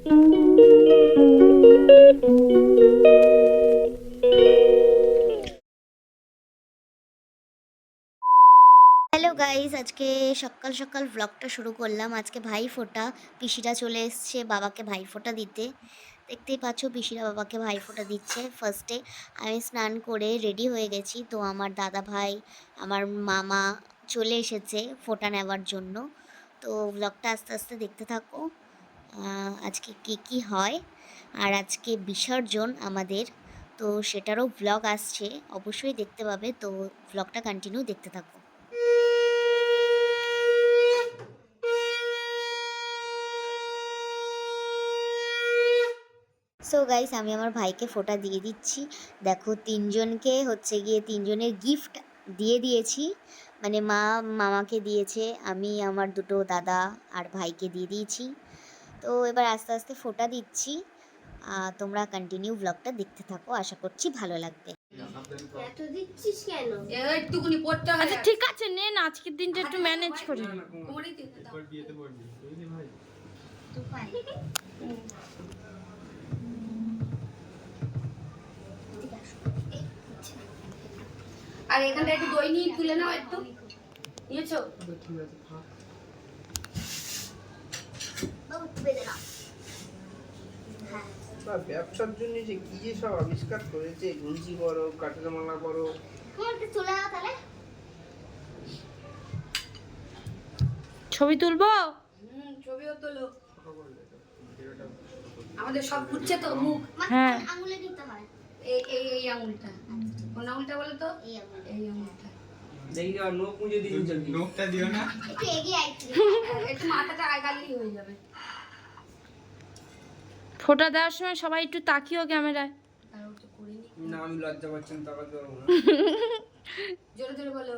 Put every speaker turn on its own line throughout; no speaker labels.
Hello guys, আজকে সকাল সকাল ব্লগটা শুরু করলাম। আজকে ভাইফোঁটা, পিসিরা চলে এসছে বাবাকে ভাইফোঁটা দিতে। দেখতেই পাচ্ছ পিসিরা বাবাকে ভাইফোঁটা দিচ্ছে। ফার্স্টে আমি স্নান করে রেডি হয়ে গেছি, তো আমার দাদা ভাই, আমার মামা চলে এসেছে ফোঁটা নেওয়ার জন্য। তো ব্লগটা আস্তে আস্তে দেখতে থাকো। আজকে কী হয়, আর আজকে বিসর্জন আমাদের, তো সেটারও ব্লগ আসছে, অবশ্যই দেখতে পাবে। তো ব্লগটা কন্টিনিউ দেখতে থাকো। সো গাইস, আমি আমার ভাইকে ফোঁটা দিয়ে দিচ্ছি। দেখো, তিনজনকে হচ্ছে গিয়ে তিনজনের গিফট দিয়ে দিয়েছি। মানে মা মামাকে দিয়েছে, আমি আমার দুটো দাদা আর ভাইকে দিয়ে দিয়েছি। তো এবার আস্তে আস্তে ফোঁটা দিচ্ছি। তোমরা কন্টিনিউ ব্লগটা দেখতে থাকো, আশা করছি ভালো লাগবে।
এত দিচ্ছিস কেন?
একটুকুনি পড়তে হয়।
আচ্ছা ঠিক আছে, নে না, আজকের দিনটা একটু ম্যানেজ করি।
আর এখানটা একটু দই নিয়ে তুলে নাও, একটু নিয়েছো?
ব্যবসার জন্য যে কি যে সব আবিষ্কার করেছে, গুঞ্জি করো, কাঠের মালা করো।
চলে যাও তাহলে।
ছবি তুলবো?
ছবিও তোলো। আমাদের সব ঘুরছে তো মুখ।
হ্যাঁ,
আঙুলে দিতে হয়।
এই আঙুলটা, কোন আঙুলটা বলো তো? এই আঙুলটা।
দেখি আর নখ মুজে দিন জলদি।
নখটা দিও না।
একটু এগিয়ে আইছি।
একটু মাথাটা আগালেই হয়ে যাবে।
ফোঁটা দেওয়ার সময় সবাই একটু তাকিও ক্যামেরায়।
তাও তো করিনি।
না, আমি লজ্জা পাচ্ছি না, তাকাতে পারবো না।
জোরে জোরে বলো।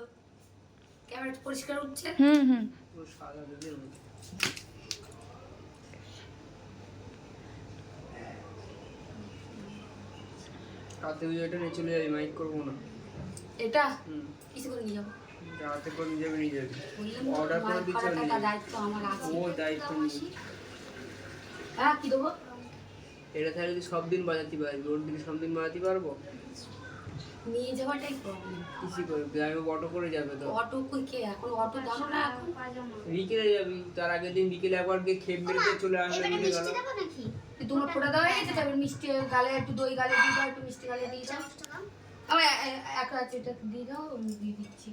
ক্যামেরা পরিষ্কার উঠছে?
হুম।
পুরো সাদা দুধের মতো। রাতে ওই এটা নিয়ে চলে যাবি, মাইক করবো না।
এটা
হুম,
কিছু করে নিয়ে যাবো।
রাতে করে নিয়ে যাবে, নিয়ে যাবি।
বললাম
অর্ডার করে
মাইক
দিচ্ছে,
করাটা
নিয়ে যাবি।
দায়িত্ব আমার আছে।
ও দায়িত্ব নিয়ে।
হ্যাঁ, কি দেবো?
এটা তাহলে যদি সব দিন বাজাতে পারবি, ওর দিন সব দিন বাজাতে পারবো?
নিয়ে যাওয়াটাই প্রবলেম।
কিসি করে যাবে, অটো করে যাবে তো।
অটো কই, কে এখন অটো দাম না এখন?
বিকেলে যাবি, তার আগের দিন বিকেলে একবার গিয়ে খেপ মেরে চলে আসলে
এবারে
মিলে গেল।
মিষ্টি দেবো নাকি?
তোমার ফোটা দেওয়া হয়ে গেছে, যাবে মিষ্টি গালে একটু দই গালে দিয়ে দাও, একটু মিষ্টি গালে দিয়ে দাও। আমার এক আছে, এটা দিয়ে দাও, আমি দিয়ে দিচ্ছি।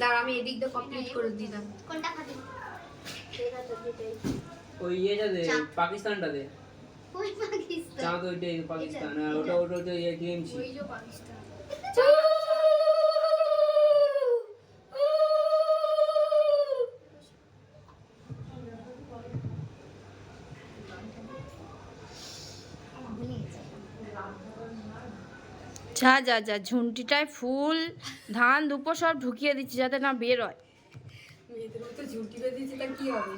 দাঁড়া, আমি এদিক দিয়ে কমপ্লিট করে দিলাম।
কোনটা খাবি?
ওই ইয়েটা দে, পাকিস্তানটা দে।
ওই পাকিস্তান।
চাঁদ ওইটাই পাকিস্তান, আর ওটা ওটা ওটা টিএমসি।
ওই যে পাকিস্তান।
যা ঝুন্টিটায় ফুল ধান দুপো সব ঢুকিয়ে দিচ্ছি যাতে না বের হয়।
মেয়েদের মতো ঝুঁটি বেঁধেছে, তা কি হবে?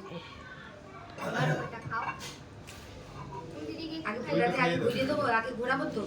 আবার ওটা খাও।
আগে ঘোরাতে, আগে ঘুরিয়ে দেবো, আগে ঘোরাবো তো।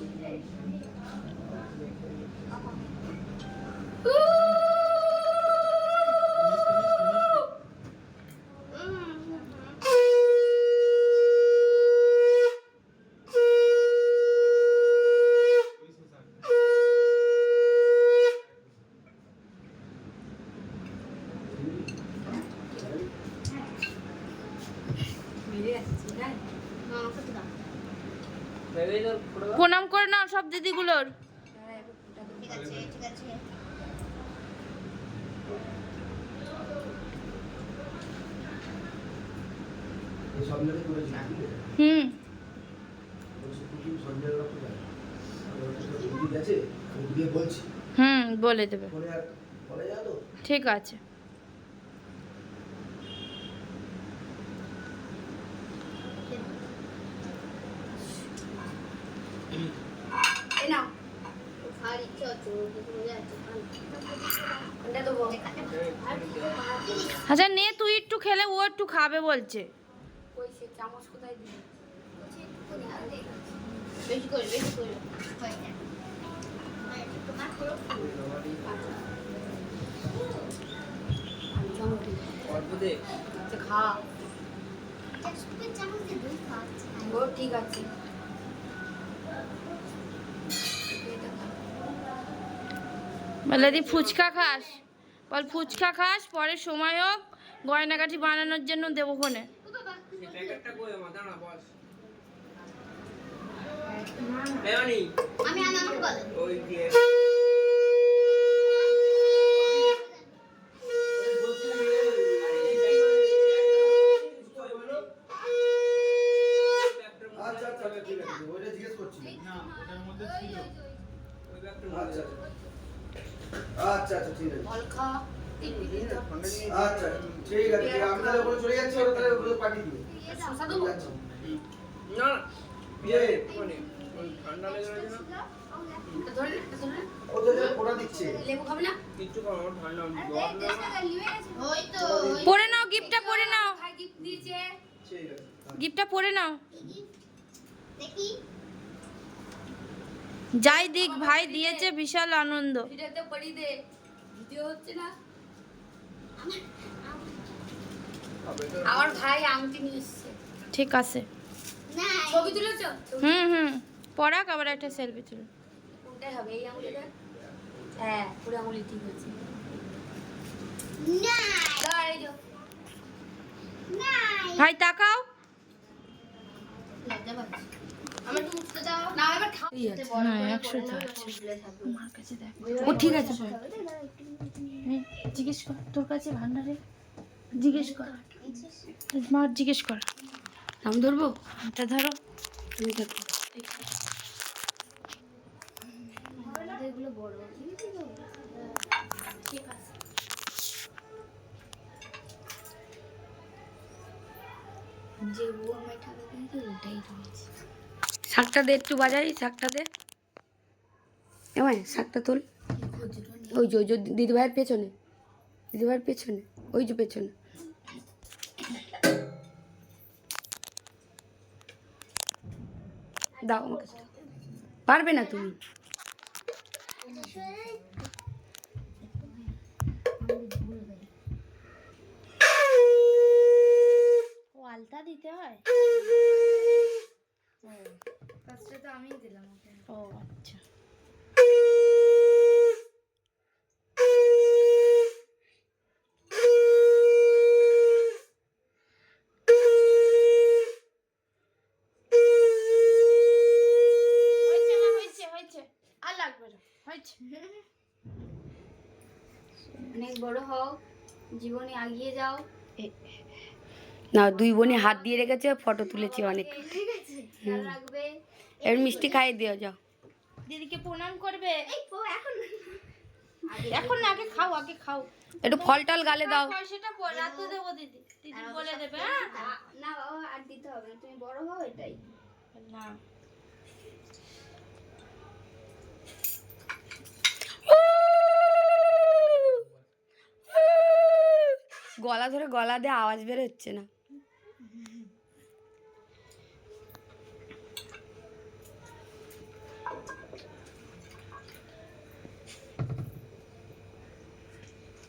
প্রণাম করে নাও সব দিদিগুলোর।
ঠিক আছে, ঠিক আছে।
হুম, বলে দেবে। ঠিক আছে।
এই নাও,
আর ইচ্ছা হচ্ছে
এটা দেবো।
আচ্ছা নে, তুই একটু খেলে ও একটু খাবে বলছে।
ওই সে চামচ কোথায় দিবি?
বেশি করে হয়ে যায়। তোমার পুরো
দে।
আচ্ছা খা।
সুপের চামচ দিয়ে দই খাওয়াচ্ছে।
ও ঠিক আছে।
বলে দি ফুচকা খাস, বল ফুচকা খাস, পরে সময় হোক গয়নাগাটি বানানোর জন্য দেবো কোনে।
এই প্যাকেটটা কই আমার? দাঁড়া বস। এমনি
আমি আমাকে বলেন।
ওই দিয়ে
আচ্ছা আচ্ছা ঠিক আছে, ওইটা জিজ্ঞেস করছি।
না ওটার মধ্যে ছিল।
ওই ব্যাগটা
আচ্ছা আচ্ছা আচ্ছা ঠিক আছে।
ফল খা।
আচ্ছা ঠিক আছে, আমি তাহলে ওখানে চলে যাচ্ছি, ওরা তাহলে ওদের পাঠিয়ে দিবে।
শসা
ঠিক
দেবো?
আছে।
না বিয়ে মানে ওই ঠান্ডা লেগে গেছে না
এটা ধরে নে, এটা ধরে নে।
ওদের যে ফোটা দিচ্ছে।
লেবু খাবে না?
কিচ্ছু খাবো না, ঠান্ডা জ্বর না
ওই তো
পরে নাও, গিফটটা পরে নাও,
ভাই গিফট দিয়েছে।
ঠিক আছে।
গিফটটা পরে নাও।
দেখি
যাই দিক ভাই দিয়েছে, বিশাল আনন্দ।
ভিডিওতে পড়ি দে। ভিডিও হচ্ছে না। আমার ভাই আংটি নিয়ে এসেছে।
ঠিক আছে,
না
ছবি তুলেছো?
পরাক আবার একটা সেলফি তুল।
কোনটাই হবে? এই আঙুলিটা? হ্যাঁ, পুরো আঙুলি ঠিক আছে।
না
দাঁড়া, এই যো।
না
ভাই তাকাও।
লজ্জা পাচ্ছি। আমার একটু উঠতে দাও। না, এবার খাও।
না, 100 তো আছে। আমার কাছে দেখ।
ও ঠিক আছে।
জিজ্ঞেস কর তোর কাছে ভান্ডারে, জিজ্ঞেস কর, মা জিজ্ঞেস কর।
নাম ধরবো?
এটা ধরো।
তুমি দেখো।
এগুলো বড়
ঠিক আছে। যে বউ আমায় টাকা দিয়েছে ওটাই রয়েছে। শাকটা দে, একটু বাজাই শাকটা দে। এমন শাকটা তোল। ওই যে দিদিভাইয়ের পেছনে, দিদিভাইয়ের পেছনে, ওই যে পেছনে। দাও আমাকে সেটা। পারবে না তুমি।
ও আলতা দিতে হয়?
ফার্স্টে তো আমিই দিলাম ওকে।
ও আচ্ছা। হয়েছে, আর লাগবে না, হয়েছে।
অনেক বড় হও, জীবনে এগিয়ে যাও। না, দুই বোনে হাত দিয়ে রেখেছে, ফটো তুলেছি অনেক।
ঠিক আছে খেয়াল রাখবে
এর মিষ্টি খাইয়ে দিও যাও।
দিদিকে প্রণাম করবে।
এখন
এখন না, আগে খাও, আগে খাও।
একটু ফল টল গালে দাও।
সেটা রাতে দেবো দিদি, দিদি বলে দেবে। হ্যাঁ
না বাবা আর দিতে হবে না, তুমি বড় হও এটাই
না,
গলা ধরে গলা দিয়ে আওয়াজ বের হচ্ছে না।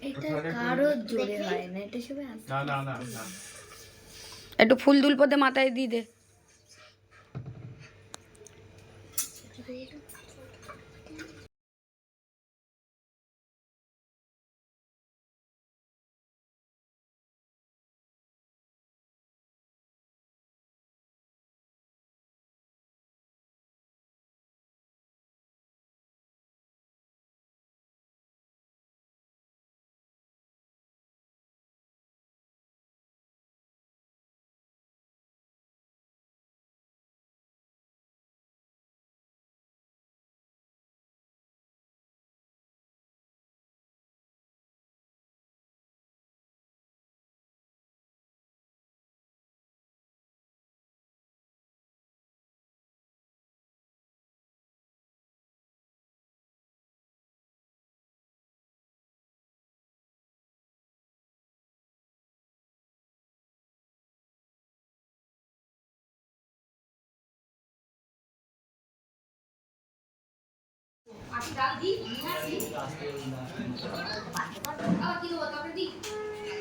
এটা কারো জোরে হয় না, এটা সবাই না না না না।
একটু ফুল দুল পদে মাথায় দিয়ে দে।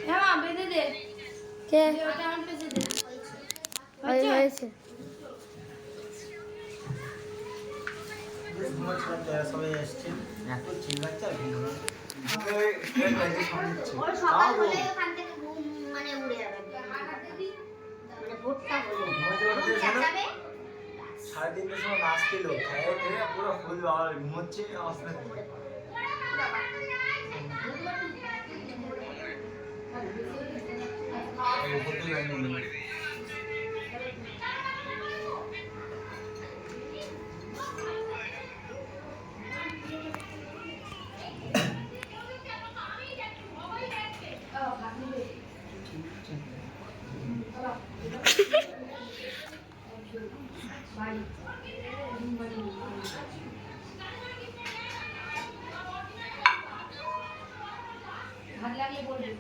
হ্যাঁ মা বেঁধে দে
কে
ওটা আমার পেছে দে
হয়েছে
ঘুমাচ্ছিলাম তো, এরা সবাই এসছে, এত চিল্লাচ্ছে আর ঘুম না।
ওর সকাল হলে ওখান থেকে ঘুম মানে উড়ে যাবে, মানে ভোরটা হলে
ঘুমাচ্ছে বলতে শোনো,
চেঁচাবে।
3:30টার সময় নাচছিল, খেয়ে দিয়ে পুরো ফুল আর ঘুমোচ্ছে অবস্থা।
ভাত লাগলে বলবি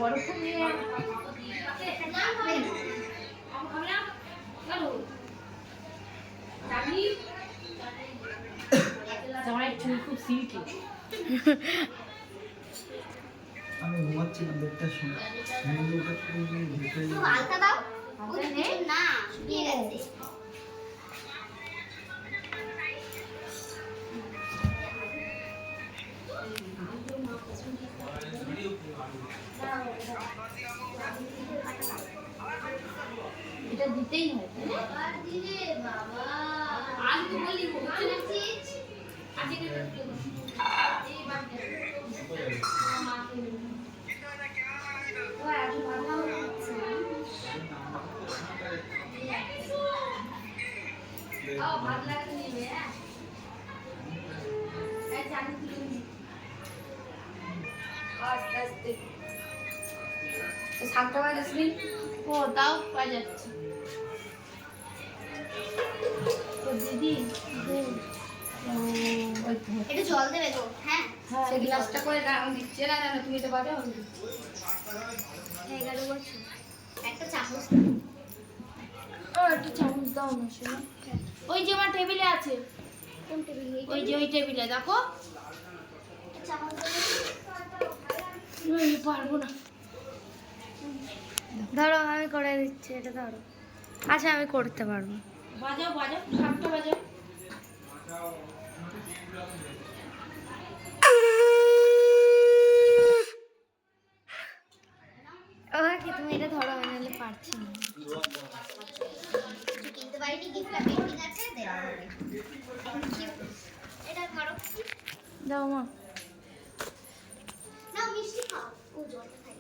বড় ফোন নিয়ে তোমার চুল খুব সিল্কি
আমি ঘুমাচ্ছিলাম 1:30টার সময়, ভিতরে
একটু হালকা দাও, ওই তো কিছু না, শুকিয়ে গেছে।
এটা দিতেই হয়
আর দিলে বাবা,
আজ তো বললি হচ্ছে না ভাত লাগতে নেবে হ্যাঁ আস্তে আস্তে শাকটা বাজাসনি ও তাও বাজাচ্ছে তো দিদি
একটু জল দেবে গো। হ্যাঁ
সে গ্লাসটা করে আমি দিচ্ছে না জানো তুমি তো বাজাও আমি দিচ্ছি
11 বছর, একটা চামচ
ও একটু চামচ দাও না শোনো ওই যে আমার টেবিলে আছে
কোন টেবিল?
ওই যে ওই টেবিলে দেখো
চামচ দেবে।
আমি পারবো না
ধরো আমি করে দিচ্ছি, এটা ধরো। আচ্ছা আমি করতে পারবো।
বাজাও বাজাও শাকটা বাজাও
কি তুমি এটা ধরো, আমি নাহলে পারছি না।
কিছু কিনতে পারিনি, গিফটটা পেন্ডিং আছে, দেওয়া হবে। এটা করো
দাও মা।
না, মিষ্টি খাও। ও জলটা খাই।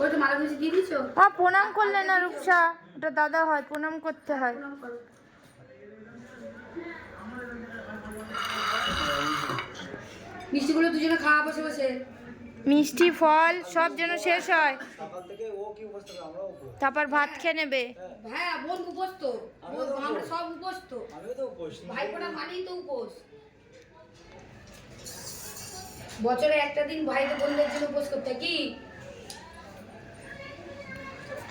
ওই তো মালা গুছি দিয়ে দিছো
প্রণাম করলে না রূপসা, এটা দাদা হয়, প্রণাম করতে হয়।
মিষ্টিগুলো দুজনে খাওয়া বসে বসে
মিষ্টি ফল সব যেন শেষ হয়,
সকাল থেকে ও কি উপোস থাকে, আমরাও উপোস।
তারপর ভাত খেয়ে নেবে।
হ্যাঁ বোন উপোস তো আমরা সব উপোস তো
আমিও তো উপোস।
ভাইফোঁটা মানেই তো উপোস বছরে একটা দিন ভাইকে বোনদের জন্য উপোস করতে হয়, কি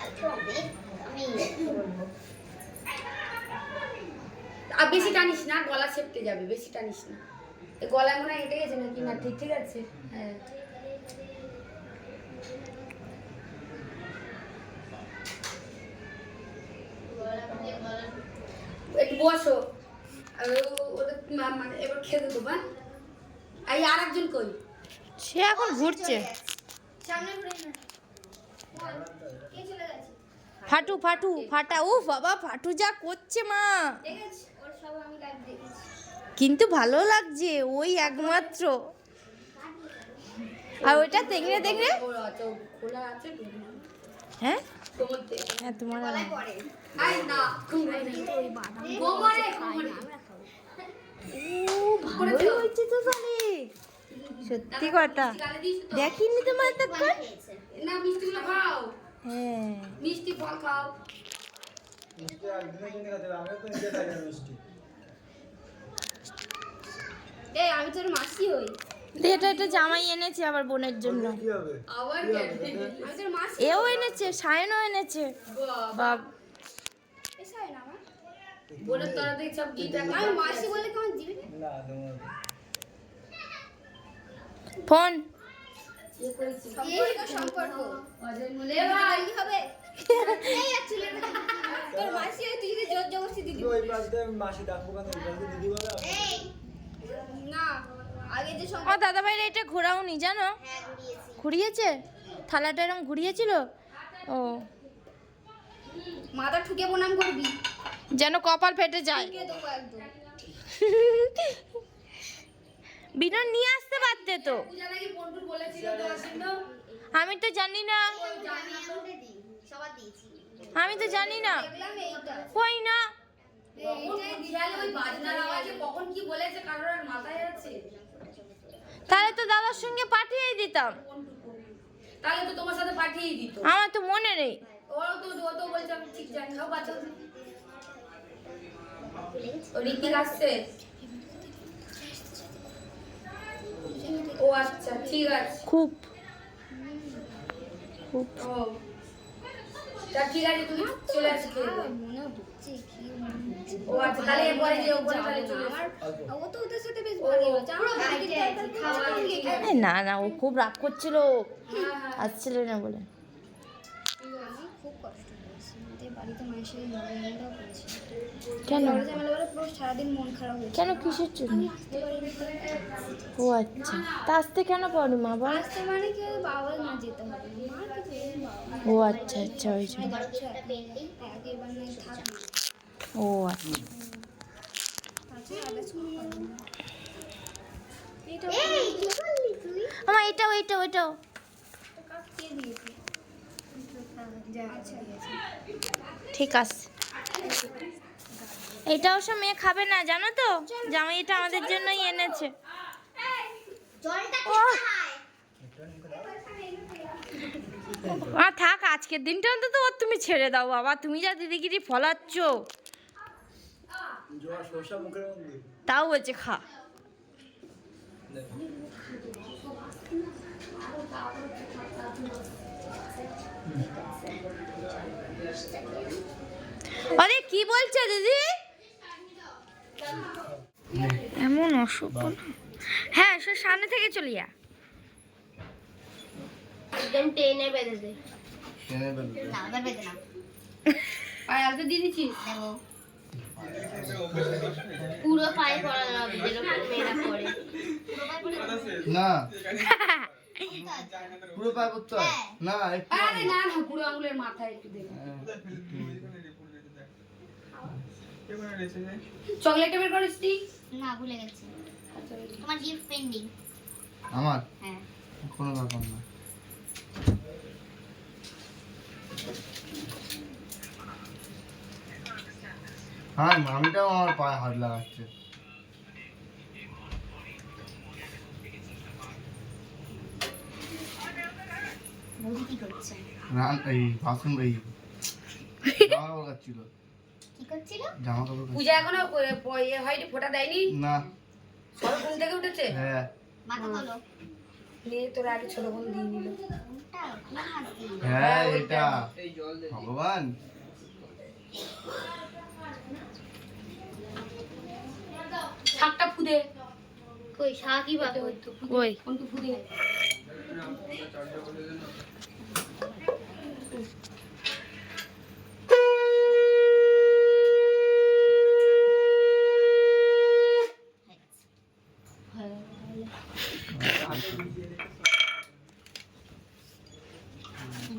আজকে অনেক আমি বলবো।
আর বেশি টানিস না, গলা চেপতে যাবে, বেশি টানিস না। এই গলায় মনে হয় হেঁটে গেছে নাকি না, ঠিক ঠিক আছে হ্যাঁ একটু বসো আর ওটা মানে এবার খেতে দেবো হ্যাঁ এই আর একজন কই
সে এখন ঘুরছে।
সামনে ঘুরে না। কে চলে গেছে?
ফাটু ফাটু ফাটা, ও বাবা ফাটু যা করছে মা,
দেখেছ? ওর সব আমি লাইভ দেখেছি।
কিন্তু ভালো লাগছে ওই একমাত্র। আর ওইটা দেখলে দেখলে
খোলা আছে
হ্যাঁ
কোমর থেকে
হ্যাঁ তোমার
গলায় পড়ে।
আই না কোমরে কোমরে
ভালোই হয়েছে তো তাহলে, সত্যি কথা। দেখিনি তোমার এতক্ষণ।
খেয়েছে।
না মিষ্টিগুলো খাও
হ্যাঁ
মিষ্টি ফল খাও
মিষ্টি একদিনের জন্য খেতে হবে, আমিও তো নিজে খাই না মিষ্টি।
এই আমি তোর মাসি হই।
এটা জামাই এনেছে আবার বোনের জন্য।
কি হবে
এও এনেছে, সায়নও এনেছে। বাব
বোনের তরফ থেকে সব গিফট
আমি মাসি বলে কেমন দিবি
না তোমার
ফোন
সম্পর্ক
লে ভাই
কি হবে এই অ্যাকচুয়ালি তোর মাসি তুই যদি জোর জবরদস্তি দিদি
ওই পাশে মাসি ডাকবো কেন ওই পাশে দিদি বলে
এই না আগে যে
ও দাদা ভাইরা এটা ঘোরাওনি জানো? ঘুরিয়েছে থালাটা এরকম ঘুরিয়েছিল। ও
মাথা ঠুকে প্রণাম করবি
যেন কপাল ফেটে যায়।
ঠুকে দেবো একদম
বিনয় নিয়ে আসতে পারতে তো।
পূজা নাকি পন্টুর বলেছিল দেওয়ার জন্য।
আমি তো জানি না,
সবার দিয়েছি
আমি তো জানি না।
দেখলাম এইটা
কই না,
এইটাই দিয়ালে ওই বাজনার আওয়াজে কখন কি বলেছে কারোর আর মাথায় আছে।
তাহলে তো দাদার সঙ্গে পাঠিয়ে দিতাম।
তাহলে তো তোমার সাথে পাঠিয়ে দিত।
আমার তো মনে নেই।
ও তো বলছে আমি ঠিক জানি না। ও বাচ্চা ও ঋতিক আসছে। ও আচ্ছা ঠিক আছে।
খুব
ও তা ঠিক আছে তুমি চলে আসো খেয়ে দে।
মনে হচ্ছে কি
ও আচ্ছা তাহলে এরপরে যে ওপরে তাহলে চলে
আমার
আসো।
ও তো ওদের সাথে বেশ ভালো আছে আমরা বাড়িতে খাওয়া
এ না না, ও খুব রাগ করছিল, আসছিল না বলে।
আমি খুব কষ্ট করেছি আমাদের বাড়িতে মায়ের সাথে ঝগড়া করেছি
কেন
ঝামেলা বলে পুরো সারাদিন মন খারাপ হয়েছে
কেন কিসের জন্য?
আসতে পারিনি
ও আচ্ছা, তা আসতে কেন পারি মা বাবা?
আসতে মানে কি বাবা না যেতে হবে মার কিছু বাবা
ও আচ্ছা আচ্ছা, ওই জন্য।
আগেরবার নাই থাকবে
ও আচ্ছা,
তাছাড়া আদার্স কোনো কথা না এটা
আমার এটাও এটাও এটাও
কে দিয়েছে যা আচ্ছা দিয়েছে
ঠিক আছে। এটা অবশ্য মেয়ে খাবে না জানো তো, জামাই এটা আমাদের জন্যই এনেছে। থাক, আজকের দিনটা অন্তত ওর তুমি ছেড়ে দাও বাবা, তুমি যা দিদিগিরি ফলাচ্ছ।
জোয়া শসা মুখের মধ্যে
তাও বলছে খা। আরে কি বলছে দিদি? এমন অসুখ। হ্যাঁ, সে সামনে থেকে চলিয়া
একদম টেনে বেঁধে দে
টেনে বেলবে
না আবার বেঁধে না
আর আলু দিয়ে দিছিস?
দেবো পুরো পায়ে পড়া হবে যেরকম মেয়েরা পড়ে
না পুরো পায়ে করতে হয় না একটু
আরে না না পুরো আঙুলের মাথায় একটু দে। চকলেট বের করিস তুই?
না ভুলে গেছি তোমার গিফট পেন্ডিং
আমার
হ্যাঁ
কোনো ব্যাপার না হ্যাঁ মামিটাও আমার পায়ে হাত লাগাচ্ছে
বৌদি কি করছে
এই বাথরুম এই জামা কাপড় কাচ্ছিল
কি করছিল
জামা কাপড় কাচ্ছিল।
পূজা এখনো ইয়ে হয়নি, ফোঁটা দেয়নি?
না
সব ঘুম থেকে উঠেছে?
হ্যাঁ
মাথা তোলো
নিয়ে তোর আগে ছোট বোন দিয়ে নিল।
কোনটা কোন হাত দিয়ে
হ্যাঁ এটা
এই জল দে
ভগবান
শাকটা ফুদে।
কই শাক কি বা কই
কই
কোনটু ফুদে?
চার্জটা করে দে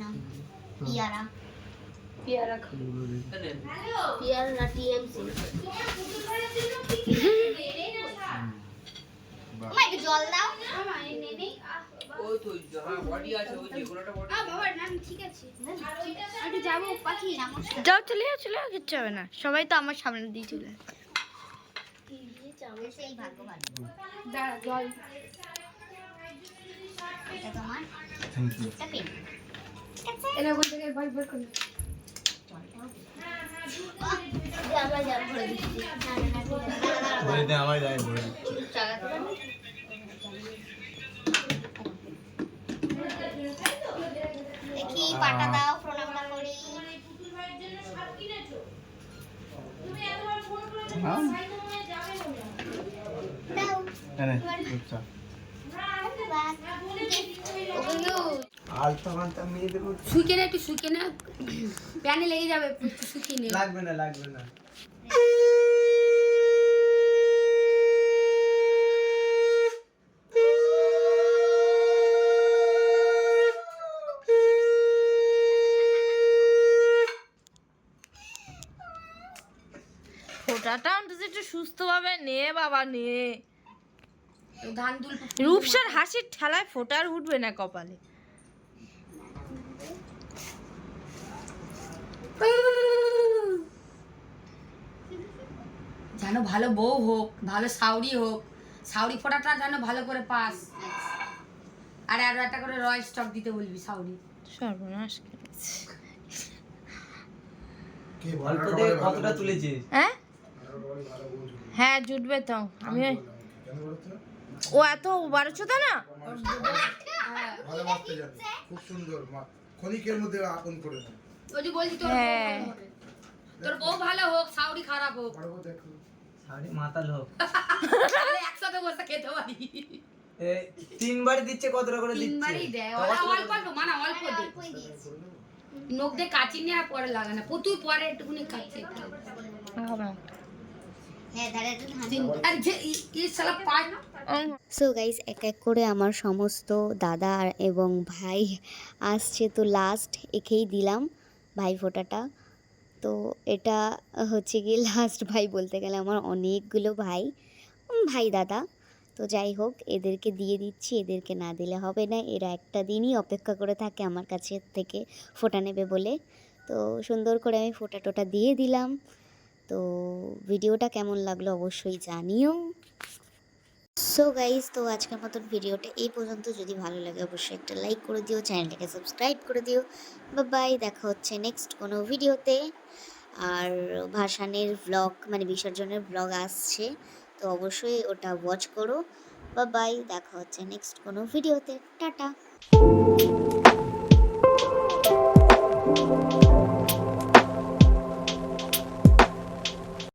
না
পিয়ারা
পেয়ারা খা।
পিয়ারা না টিএমসি মা একটু জল দাও
ওই তো হ্যাঁ বডি আছে ওই যেগুলোটা বডি
বাবা না ঠিক আছে একটু যাবো পাখি নমস্কার
যাও, চলে যাও চলে যাও, কিচ্ছু হবে না। সবাই তো আমার সামনে দিয়ে চলে আসে।
সেই ভাগ্য ভালো
দাঁড়া জল।
এটা তোমার
থ্যাংক ইউ
এটা পেন
এনে ওখান থেকে ভাই বের করে।
আমরা জল ভরে দিচ্ছি
বলে দে আমার যাই বলে দিচ্ছি
চালাতে পারবো
পাটা দাও, প্রণামটা করি। দাও।
আলতা মালতা মেয়েদের
শুকে না, একটু শুকে না, প্যানে লেগে যাবে, একটু শুকিয়ে নে।
লাগবে না লাগবে না।
ফোটাটা অন্তত একটু সুস্থভাবে নে বাবা নে।
ধান দুল
রূপসার হাসির ঠেলায় ফোটার উঠবে না কপালে।
যেন ভালো বউ হোক, ভালো সাউরি হোক, সাউরি ফোটাটা যেন ভালো করে পাস। আর আরো একটা করে রয়্যাল স্টক দিতে বলবি সাউরি।
সর্বনাশ করেছে।
অল্পতে কতটা তুলেছিস?
হ্যাঁ হ্যাঁ জুটবে তো। আমি ও এত বারোচোদা না।
ভালোবাসতে জানে, খুব সুন্দর ক্ষণিকের মধ্যে আপন করে দেয়।
ওই যে বলছি তোর বউ ভালো হবে। তোর বউ ভালো হোক, সাউরি খারাপ হোক,
পারবো দেখো
সারি মাতাল হোক।
তাহলে একসাথে বসে খেতে পারি।
3 বারই দিচ্ছে, কতটা করে দিচ্ছে?
তিনবারই দেয়, ওরা অল্প অল্প মানে অল্প দেয়। নখ দিয়ে কাচি নিয়ে আর পরে লাগানো, প্রচুর পরে একটুখানি কাচি।
হ্যাঁ, ধারে একটা ধান।
আর যে এই শালা পায় না।
সো গাইস, এক এক করে আমার সমস্ত দাদা এবং ভাই আসছে, তো লাস্ট একেই দিলাম ভাই ফোঁটাটা। তো এটা হচ্ছে গিয়ে লাস্ট ভাই বলতে গেলে, আমার অনেকগুলো ভাই ভাই দাদা। তো যাই হোক, এদেরকে দিয়ে দিচ্ছি, এদেরকে না দিলে হবে না। এরা একটা দিনই অপেক্ষা করে থাকে আমার কাছে থেকে ফোঁটা নেবে বলে। তো সুন্দর করে আমি ফোঁটা টোটা দিয়ে দিলাম। তো ভিডিওটা কেমন লাগলো অবশ্যই জানিও। সো গাইজ, তো আজকের মতন ভিডিওটা এই পর্যন্ত। যদি ভালো লাগে অবশ্যই একটা লাইক করে দিও, চ্যানেলটাকে সাবস্ক্রাইব করে দিও। বাই, দেখা হচ্ছে নেক্সট কোনো ভিডিওতে। আর ভাসানের ব্লগ মানে বিসর্জনের ব্লগ আসছে, তো অবশ্যই ওটা ওয়াচ করো। বাই, দেখা হচ্ছে নেক্সট কোনো ভিডিওতে। টাটা।